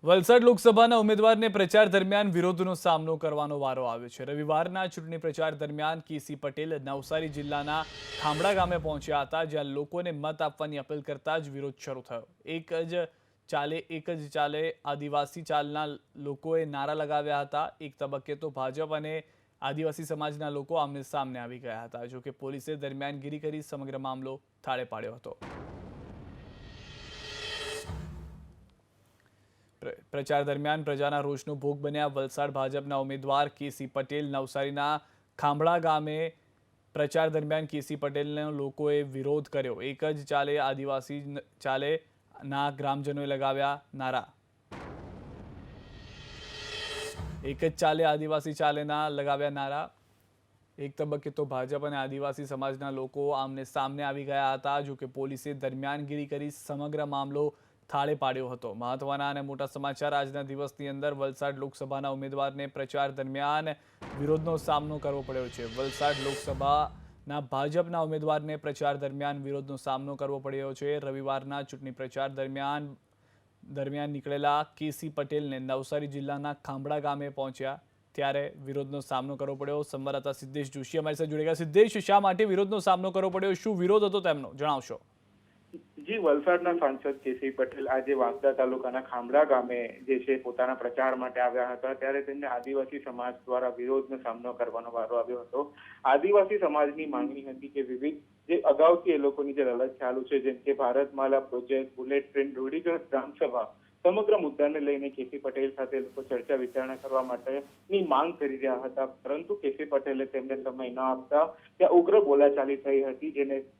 વલસાડ લોકસભાના ઉમેદવારને પ્રચાર દરમિયાન વિરોધનો સામનો કરવાનો વારો આવ્યો છે। રવિવારના ચૂંટણી પ્રચાર દરમિયાન કેસી પટેલ નવસારી જિલ્લાના ખાંભડા ગામે પહોંચ્યા હતા, જ્યાં લોકોને મત આપવાની અપીલ કરતા જ વિરોધ શરૂ થયો। એક જ ચાલે આદિવાસી ચાલના લોકોએ નારા લગાવ્યા હતા। એક તબક્કે તો ભાજપ અને આદિવાસી સમાજના લોકો આમને સામને આવી ગયા હતા। જો કે પોલીસે દરમિયાનગીરી કરી સમગ્ર મામલો થાળે પાડ્યો હતો। પ્રચાર દરમિયાન પ્રજાના રોષનો ભોગ બન્યા વલસાડ ભાજપના ઉમેદવાર કેસી પટેલ નવસારીના ખાંભડા ગામે પ્રચાર દરમિયાન કેસી પટેલનો લોકોએ વિરોધ કર્યો। એક જ ચાલે આદિવાસી ચાલે ના ગ્રામજનોએ લગાવ્યા નારા। એક જ ચાલે આદિવાસી ચાલેના લગાવ્યા નારા। એક તબક્કે તો ભાજપ અને આદિવાસી સમાજના લોકો આમને સામને આવી ગયા હતા। જો કે પોલીસે દરમિયાનગીરી કરી સમગ્ર મામલો થાળે પાડ્યો હતો। મહત્વના અને મોટા સમાચાર આજના દિવસની અંદર વલસાડ લોકસભાના ઉમેદવારને પ્રચાર દરમિયાન વિરોધનો સામનો કરવો પડ્યો છે। વલસાડ લોકસભાના ભાજપના ઉમેદવારને પ્રચાર દરમિયાન વિરોધનો સામનો કરવો પડ્યો છે। રવિવારના ચૂંટણી પ્રચાર દરમિયાન નીકળેલા કેસી પટેલને નવસારી જિલ્લાના ખાંભડા ગામે પહોંચ્યા ત્યારે વિરોધનો સામનો કરવો પડ્યો। સંવાદદાતા સિદ્ધેશ જોશી અમારી સાથે જોડેલા। સિદ્ધેશ, શા માટે વિરોધનો સામનો કરવો પડ્યો? શું વિરોધ હતો તેમનો, જણાવશો? જી, વલસાડના સાંસદ કેસી પટેલ આજે વાંસદા તાલુકાના ખાંભડા ગામે જે છે પોતાના પ્રચાર માટે આવ્યા હતા, ત્યારે તેમને આદિવાસી સમાજ દ્વારા વિરોધનો સામનો કરવાનો વારો આવ્યો હતો। આદિવાસી સમાજની માંગણી હતી કે વિવિધ જે અગાઉથી એ લોકોની જે લડત ચાલુ છે, જેમ કે ભારતમાલા પ્રોજેક્ટ, બુલેટ ટ્રેન, રૂઢિગત ગ્રામસભા, સમગ્ર મુદ્દાને લઈને કેસી પટેલ સાથે લોકો ચર્ચા વિચારણા કરવા માટેની માંગ કરી રહ્યા હતા, પરંતુ કેસી પટેલે તેમને સમય ન આપતા ત્યાં ઉગ્ર બોલાચાલી થઈ હતી,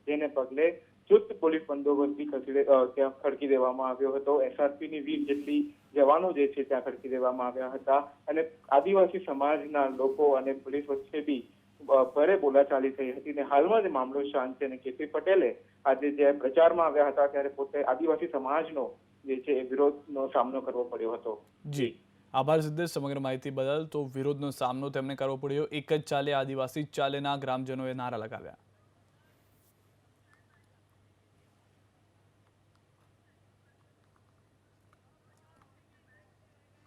જેને પગલે ચુસ્ત પોલીસ બંદોબસ્તથી ત્યાં ખડકી દેવામાં આવ્યો હતો। SRPની 20 જેટલી જવાનો જે છે ત્યાં ખડકી દેવામાં આવ્યા હતા અને આદિવાસી સમાજના લોકો અને પોલીસ વચ્ચે બી ભારે બોલાચાલી થઈ હતી અને હાલમાં જ મામલો શાંત છે અને કેસી પટેલે આજે જે પ્રચારમાં આવ્યા હતા ત્યારે પોતે આદિવાસી સમાજનો જે છે એ વિરોધનો સામનો કરવો પડ્યો હતો। જી, આભાર સિદ્ધેશ સમગ્ર માહિતી બદલ। તો વિરોધનો સામનો તેમને કરવો પડ્યો। એક જ ચાલે આદિવાસી ચાલેના ગ્રામજનોએ નારા લગાવ્યા।